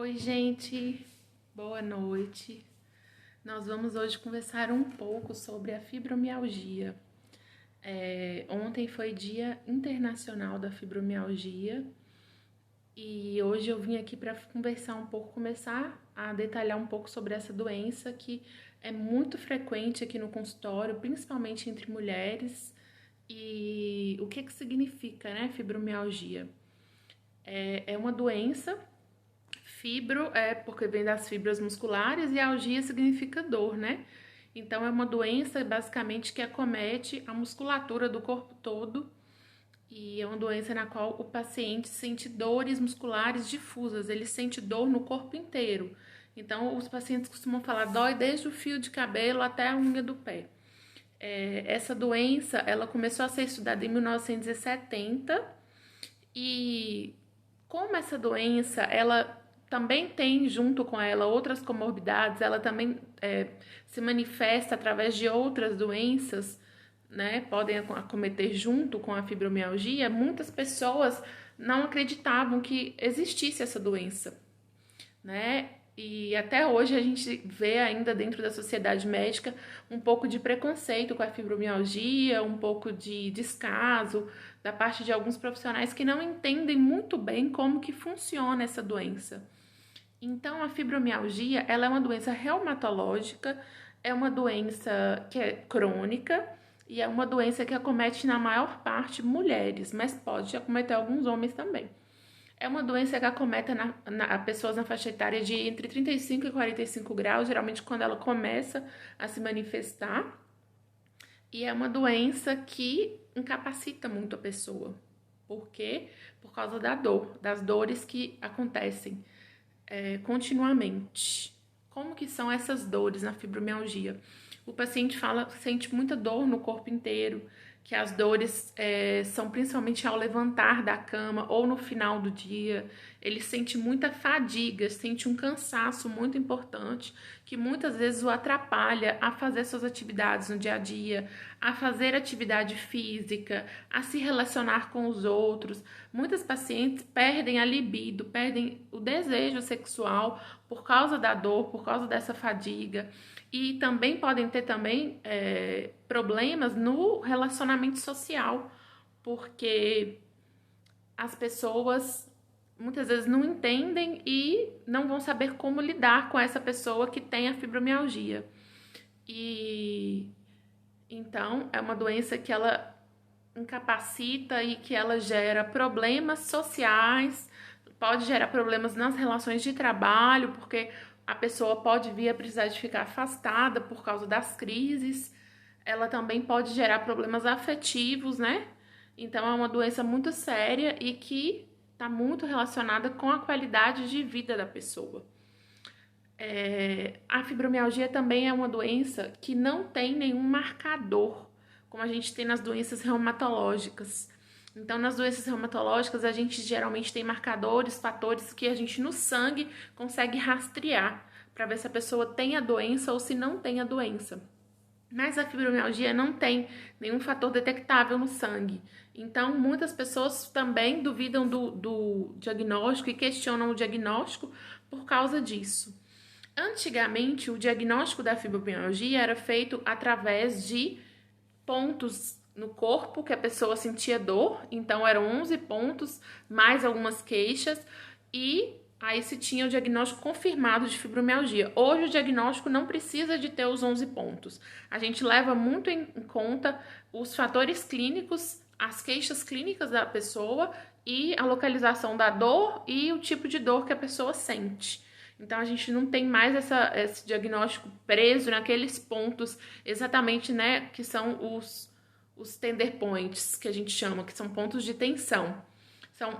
Oi, gente, boa noite. Nós vamos hoje conversar um pouco sobre a fibromialgia. Ontem foi Dia Internacional da Fibromialgia e hoje eu vim aqui para conversar um pouco, começar a detalhar um pouco sobre essa doença que é muito frequente aqui no consultório, principalmente entre mulheres, e o que significa, né, fibromialgia. É uma doença. Fibro é porque vem das fibras musculares e algia significa dor, né? Então é uma doença basicamente que acomete a musculatura do corpo todo e é uma doença na qual o paciente sente dores musculares difusas, ele sente dor no corpo inteiro. Então os pacientes costumam falar dói desde o fio de cabelo até a unha do pé. Essa doença ela começou a ser estudada em 1970 e como essa doença ela também tem junto com ela outras comorbidades, ela também se manifesta através de outras doenças, né? Podem acometer junto com a fibromialgia. Muitas pessoas não acreditavam que existisse essa doença, né? E até hoje a gente vê ainda dentro da sociedade médica um pouco de preconceito com a fibromialgia, um pouco de descaso da parte de alguns profissionais que não entendem muito bem como que funciona essa doença. Então, a fibromialgia, ela é uma doença reumatológica, é uma doença que é crônica e é uma doença que acomete na maior parte mulheres, mas pode acometer alguns homens também. É uma doença que acomete pessoas na faixa etária de entre 35 e 45 graus, geralmente quando ela começa a se manifestar. E é uma doença que incapacita muito a pessoa. Por quê? Por causa da dor, das dores que acontecem continuamente. Como que são essas dores na fibromialgia? O paciente sente muita dor no corpo inteiro, que as dores são principalmente ao levantar da cama ou no final do dia. Ele sente muita fadiga, sente um cansaço muito importante, que muitas vezes o atrapalha a fazer suas atividades no dia a dia, a fazer atividade física, a se relacionar com os outros. Muitas pacientes perdem a libido, perdem o desejo sexual por causa da dor, por causa dessa fadiga. E também podem ter problemas no relacionamento social, porque as pessoas muitas vezes não entendem e não vão saber como lidar com essa pessoa que tem a fibromialgia. E então é uma doença que ela incapacita e que ela gera problemas sociais, pode gerar problemas nas relações de trabalho, porque a pessoa pode vir a precisar de ficar afastada por causa das crises. Ela também pode gerar problemas afetivos, né? Então é uma doença muito séria e que está muito relacionada com a qualidade de vida da pessoa. A fibromialgia também é uma doença que não tem nenhum marcador, como a gente tem nas doenças reumatológicas. Então, nas doenças reumatológicas, a gente geralmente tem marcadores, fatores que a gente no sangue consegue rastrear para ver se a pessoa tem a doença ou se não tem a doença. Mas a fibromialgia não tem nenhum fator detectável no sangue. Então, muitas pessoas também duvidam do diagnóstico e questionam o diagnóstico por causa disso. Antigamente, o diagnóstico da fibromialgia era feito através de pontos no corpo que a pessoa sentia dor, então eram 11 pontos, mais algumas queixas, e aí se tinha o diagnóstico confirmado de fibromialgia. Hoje o diagnóstico não precisa de ter os 11 pontos. A gente leva muito em conta os fatores clínicos, as queixas clínicas da pessoa e a localização da dor e o tipo de dor que a pessoa sente. Então, a gente não tem mais esse diagnóstico preso naqueles pontos exatamente, né, que são os tender points, que a gente chama, que são pontos de tensão.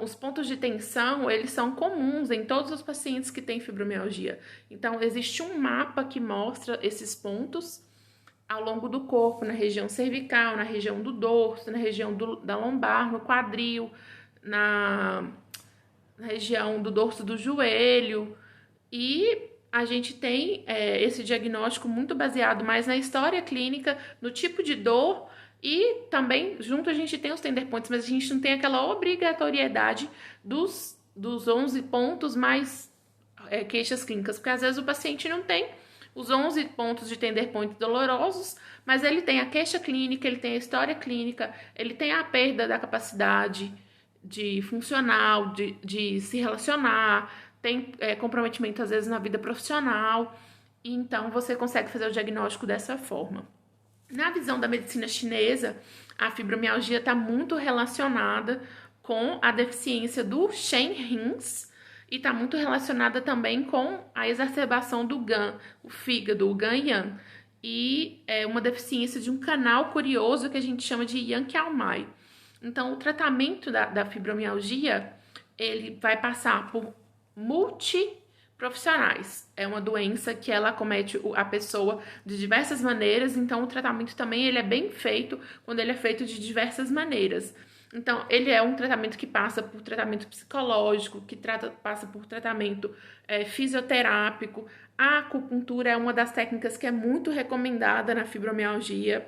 Os pontos de tensão, eles são comuns em todos os pacientes que têm fibromialgia. Então, existe um mapa que mostra esses pontos ao longo do corpo, na região cervical, na região do dorso, na região da lombar, no quadril, na região do dorso do joelho. E a gente tem esse diagnóstico muito baseado mais na história clínica, no tipo de dor e também junto a gente tem os tender points, mas a gente não tem aquela obrigatoriedade dos 11 pontos mais queixas clínicas, porque às vezes o paciente não tem os 11 pontos de tender point dolorosos, mas ele tem a queixa clínica, ele tem a história clínica, ele tem a perda da capacidade de funcional, de se relacionar, tem comprometimento às vezes na vida profissional, e então você consegue fazer o diagnóstico dessa forma. Na visão da medicina chinesa, a fibromialgia está muito relacionada com a deficiência do Shen Rins e está muito relacionada também com a exacerbação do GAN, o fígado, o GAN-Yang, e uma deficiência de um canal curioso que a gente chama de Yang-Kiao-Mai. Então, o tratamento da fibromialgia, ele vai passar por multiprofissionais. É uma doença que ela acomete a pessoa de diversas maneiras, então o tratamento também ele é bem feito quando ele é feito de diversas maneiras. Então, ele é um tratamento que passa por tratamento psicológico, que passa por tratamento fisioterápico. A acupuntura é uma das técnicas que é muito recomendada na fibromialgia.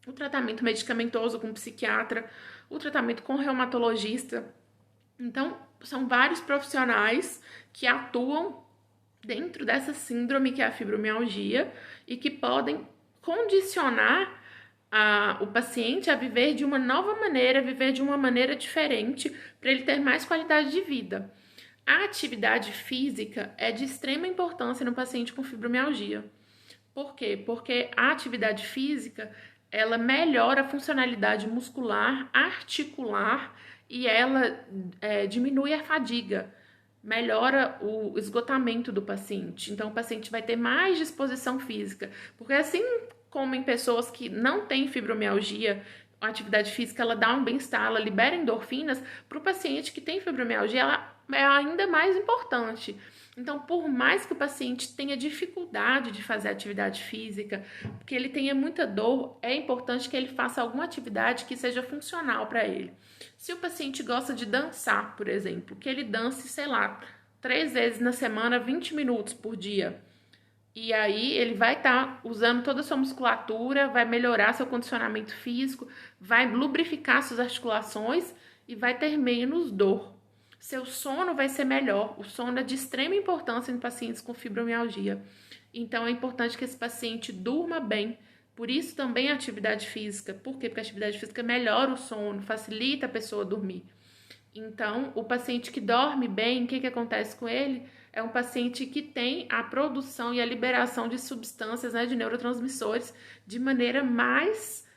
O tratamento medicamentoso com psiquiatra, o tratamento com reumatologista. Então, são vários profissionais que atuam dentro dessa síndrome que é a fibromialgia e que podem condicionar o paciente a viver de uma nova maneira, viver de uma maneira diferente, para ele ter mais qualidade de vida. A atividade física é de extrema importância no paciente com fibromialgia. Por quê? Porque a atividade física ela melhora a funcionalidade muscular, articular e ela diminui a fadiga, melhora o esgotamento do paciente. Então, o paciente vai ter mais disposição física, porque assim como em pessoas que não têm fibromialgia, a atividade física ela dá um bem-estar, ela libera endorfinas, para o paciente que tem fibromialgia, ela é ainda mais importante. Então, por mais que o paciente tenha dificuldade de fazer atividade física, que ele tenha muita dor, é importante que ele faça alguma atividade que seja funcional para ele. Se o paciente gosta de dançar, por exemplo, que ele dance, sei lá, 3 vezes na semana, 20 minutos por dia. E aí ele vai estar usando toda a sua musculatura, vai melhorar seu condicionamento físico, vai lubrificar suas articulações e vai ter menos dor. Seu sono vai ser melhor. O sono é de extrema importância em pacientes com fibromialgia. Então, é importante que esse paciente durma bem. Por isso, também a atividade física. Por quê? Porque a atividade física melhora o sono, facilita a pessoa dormir. Então, o paciente que dorme bem, o que acontece com ele? É um paciente que tem a produção e a liberação de substâncias, de neurotransmissores, de maneira mais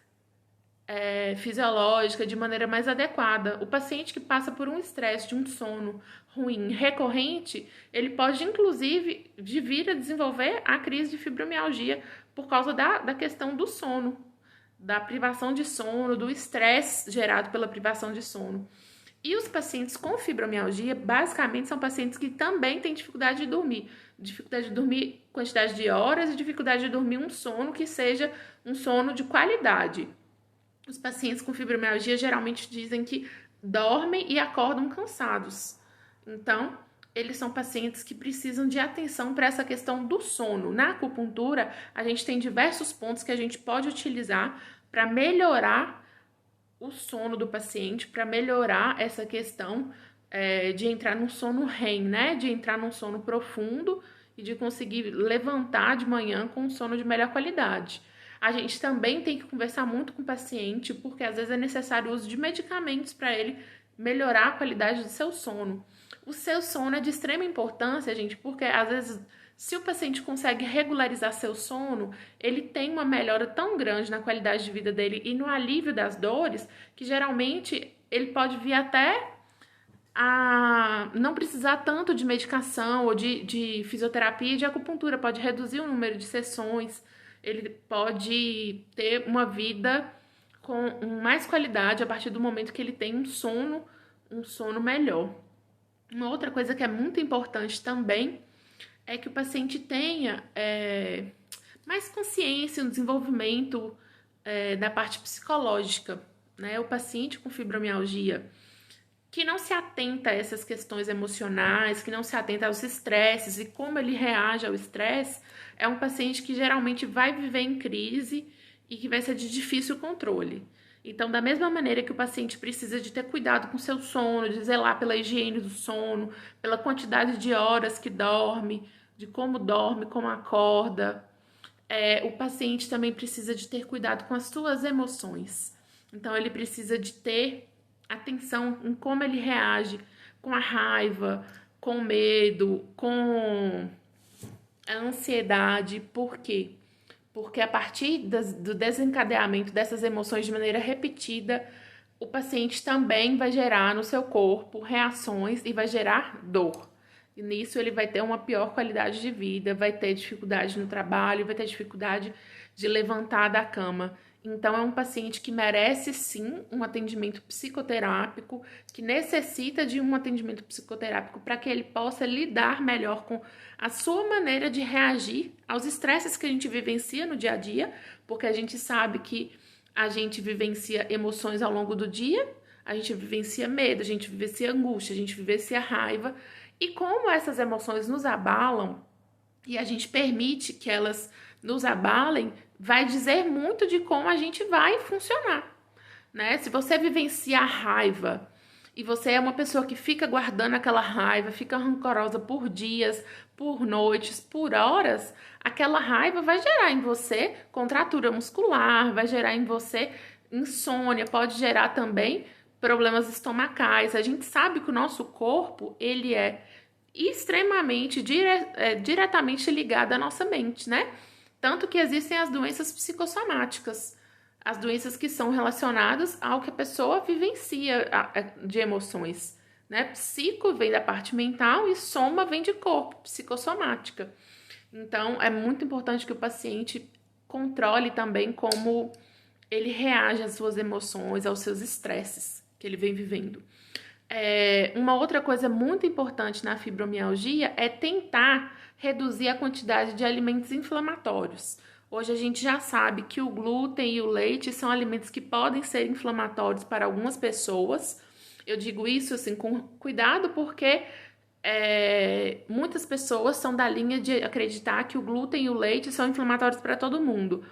fisiológica, de maneira mais adequada. O paciente que passa por um estresse de um sono ruim recorrente, ele pode inclusive vir a desenvolver a crise de fibromialgia por causa da questão do sono, da privação de sono, do estresse gerado pela privação de sono. E os pacientes com fibromialgia, basicamente, são pacientes que também têm dificuldade de dormir quantidade de horas e dificuldade de dormir um sono que seja um sono de qualidade. Os pacientes com fibromialgia geralmente dizem que dormem e acordam cansados. Então, eles são pacientes que precisam de atenção para essa questão do sono. Na acupuntura, a gente tem diversos pontos que a gente pode utilizar para melhorar o sono do paciente, para melhorar essa questão de entrar num sono REM, de entrar num sono profundo e de conseguir levantar de manhã com um sono de melhor qualidade. A gente também tem que conversar muito com o paciente, porque às vezes é necessário o uso de medicamentos para ele melhorar a qualidade do seu sono. O seu sono é de extrema importância, gente, porque às vezes, se o paciente consegue regularizar seu sono, ele tem uma melhora tão grande na qualidade de vida dele e no alívio das dores, que geralmente ele pode vir até a não precisar tanto de medicação ou de fisioterapia e de acupuntura, pode reduzir o número de sessões, ele pode ter uma vida com mais qualidade a partir do momento que ele tem um sono melhor. Uma outra coisa que é muito importante também é que o paciente tenha mais consciência no desenvolvimento da parte psicológica, O paciente com fibromialgia que não se atenta a essas questões emocionais, que não se atenta aos estresses e como ele reage ao estresse, é um paciente que geralmente vai viver em crise e que vai ser de difícil controle. Então, da mesma maneira que o paciente precisa de ter cuidado com seu sono, de zelar pela higiene do sono, pela quantidade de horas que dorme, de como acorda, o paciente também precisa de ter cuidado com as suas emoções. Então, ele precisa de ter atenção em como ele reage com a raiva, com o medo, com a ansiedade. Por quê? Porque a partir do desencadeamento dessas emoções de maneira repetida, o paciente também vai gerar no seu corpo reações e vai gerar dor. E nisso ele vai ter uma pior qualidade de vida, vai ter dificuldade no trabalho, vai ter dificuldade de levantar da cama. Então é um paciente que merece sim um atendimento psicoterápico, que necessita de um atendimento psicoterápico para que ele possa lidar melhor com a sua maneira de reagir aos estresses que a gente vivencia no dia a dia, porque a gente sabe que a gente vivencia emoções ao longo do dia, a gente vivencia medo, a gente vivencia angústia, a gente vivencia raiva, e como essas emoções nos abalam e a gente permite que elas nos abalem, vai dizer muito de como a gente vai funcionar, né? Se você vivencia a raiva e você é uma pessoa que fica guardando aquela raiva, fica rancorosa por dias, por noites, por horas, aquela raiva vai gerar em você contratura muscular, vai gerar em você insônia, pode gerar também problemas estomacais. A gente sabe que o nosso corpo, ele é extremamente, diretamente ligado à nossa mente, né? Tanto que existem as doenças psicossomáticas, as doenças que são relacionadas ao que a pessoa vivencia de emoções, né? Psico vem da parte mental e soma vem de corpo, psicossomática. Então, é muito importante que o paciente controle também como ele reage às suas emoções, aos seus estresses que ele vem vivendo. Uma outra coisa muito importante na fibromialgia é tentar reduzir a quantidade de alimentos inflamatórios. Hoje a gente já sabe que o glúten e o leite são alimentos que podem ser inflamatórios para algumas pessoas. Eu digo isso assim com cuidado porque muitas pessoas são da linha de acreditar que o glúten e o leite são inflamatórios para todo mundo.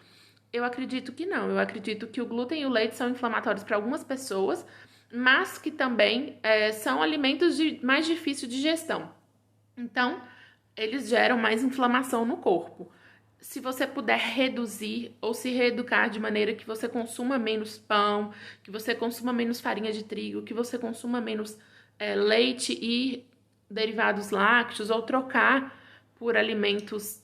Eu acredito que não. Eu acredito que o glúten e o leite são inflamatórios para algumas pessoas, mas que também são alimentos de mais difícil digestão. Então, eles geram mais inflamação no corpo. Se você puder reduzir ou se reeducar de maneira que você consuma menos pão, que você consuma menos farinha de trigo, que você consuma menos leite e derivados lácteos, ou trocar por alimentos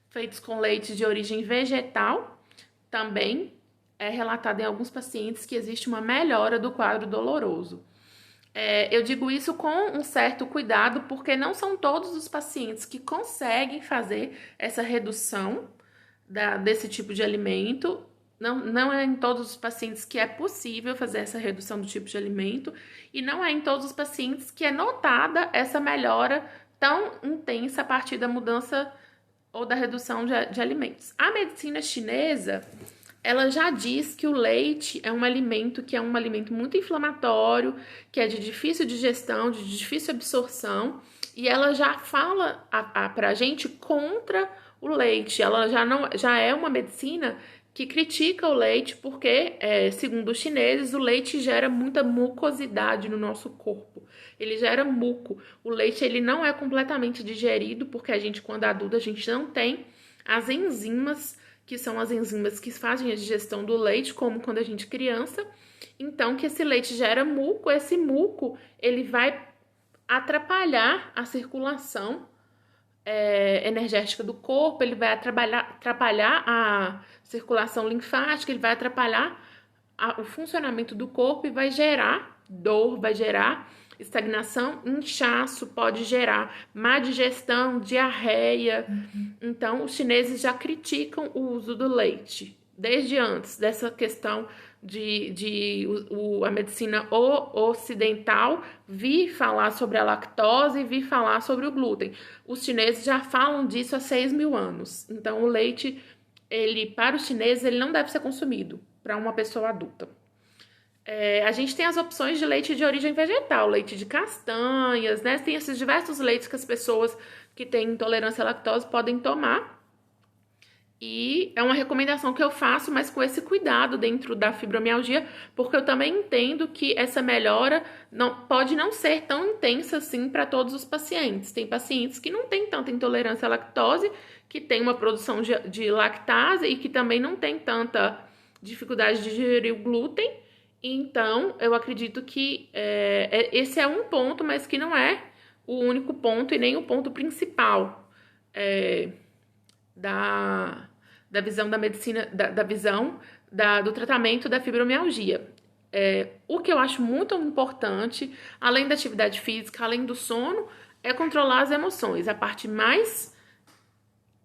feitos com leite de origem vegetal, também é relatado em alguns pacientes que existe uma melhora do quadro doloroso. Eu digo isso com um certo cuidado, porque não são todos os pacientes que conseguem fazer essa redução desse tipo de alimento. Não é em todos os pacientes que é possível fazer essa redução do tipo de alimento, e não é em todos os pacientes que é notada essa melhora tão intensa a partir da mudança ou da redução de alimentos. A medicina chinesa, ela já diz que o leite é um alimento que é um alimento muito inflamatório, que é de difícil digestão, de difícil absorção, e ela já fala pra gente contra o leite. Ela já é uma medicina que critica o leite porque, segundo os chineses, o leite gera muita mucosidade no nosso corpo. Ele gera muco. O leite ele não é completamente digerido porque a gente, quando adulto, a gente não tem as enzimas, que são as enzimas que fazem a digestão do leite, como quando a gente é criança. Então, que esse leite gera muco, esse muco ele vai atrapalhar a circulação energética do corpo, ele vai atrapalhar a circulação linfática, ele vai atrapalhar o funcionamento do corpo e vai gerar dor, vai gerar estagnação, inchaço, pode gerar má digestão, diarreia. Então, os chineses já criticam o uso do leite, desde antes dessa questão a medicina ocidental vir falar sobre a lactose e vir falar sobre o glúten. Os chineses já falam disso há 6.000 anos. Então, o leite, para os chineses, ele não deve ser consumido para uma pessoa adulta. A gente tem as opções de leite de origem vegetal, leite de castanhas, né? Tem esses diversos leites que as pessoas que têm intolerância à lactose podem tomar. E é uma recomendação que eu faço, mas com esse cuidado dentro da fibromialgia, porque eu também entendo que essa melhora pode não ser tão intensa assim para todos os pacientes. Tem pacientes que não têm tanta intolerância à lactose, que tem uma produção de lactase e que também não tem tanta dificuldade de digerir o glúten. Então, eu acredito que esse é um ponto, mas que não é o único ponto e nem o ponto principal da visão da medicina, do tratamento da fibromialgia. O que eu acho muito importante, além da atividade física, além do sono, é controlar as emoções. A parte mais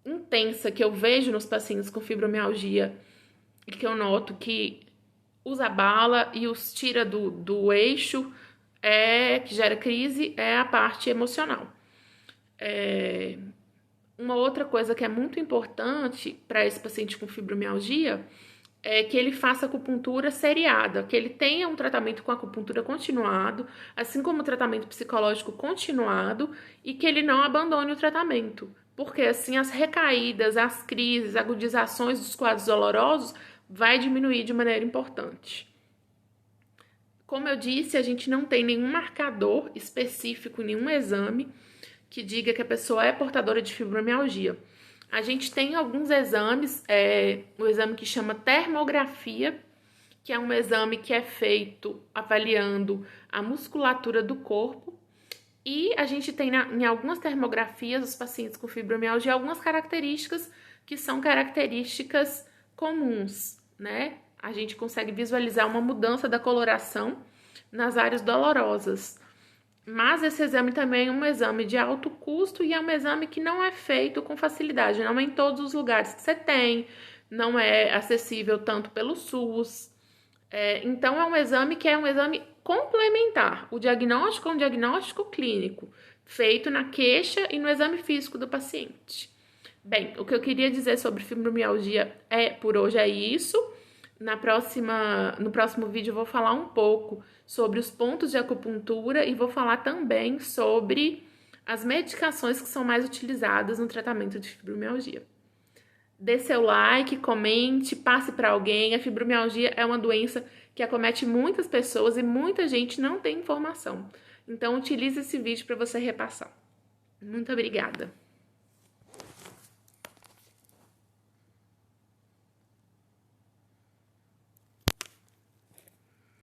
intensa que eu vejo nos pacientes com fibromialgia e que eu noto que os abala e os tira do eixo, que gera crise, é a parte emocional. Uma outra coisa que é muito importante para esse paciente com fibromialgia é que ele faça acupuntura seriada, que ele tenha um tratamento com acupuntura continuado, assim como o tratamento psicológico continuado, e que ele não abandone o tratamento, porque assim as recaídas, as crises, agudizações dos quadros dolorosos vai diminuir de maneira importante. Como eu disse, a gente não tem nenhum marcador específico, nenhum exame que diga que a pessoa é portadora de fibromialgia. A gente tem alguns exames, o exame que chama termografia, que é um exame que é feito avaliando a musculatura do corpo, e a gente tem em algumas termografias dos pacientes com fibromialgia algumas características que são características comuns, né? A gente consegue visualizar uma mudança da coloração nas áreas dolorosas. Mas esse exame também é um exame de alto custo e é um exame que não é feito com facilidade, não é em todos os lugares que você tem, não é acessível tanto pelo SUS. Então, é um exame que é um exame complementar. O diagnóstico é um diagnóstico clínico, feito na queixa e no exame físico do paciente. Bem, o que eu queria dizer sobre fibromialgia por hoje é isso. No próximo vídeo eu vou falar um pouco sobre os pontos de acupuntura e vou falar também sobre as medicações que são mais utilizadas no tratamento de fibromialgia. Dê seu like, comente, passe para alguém. A fibromialgia é uma doença que acomete muitas pessoas e muita gente não tem informação. Então, utilize esse vídeo para você repassar. Muito obrigada!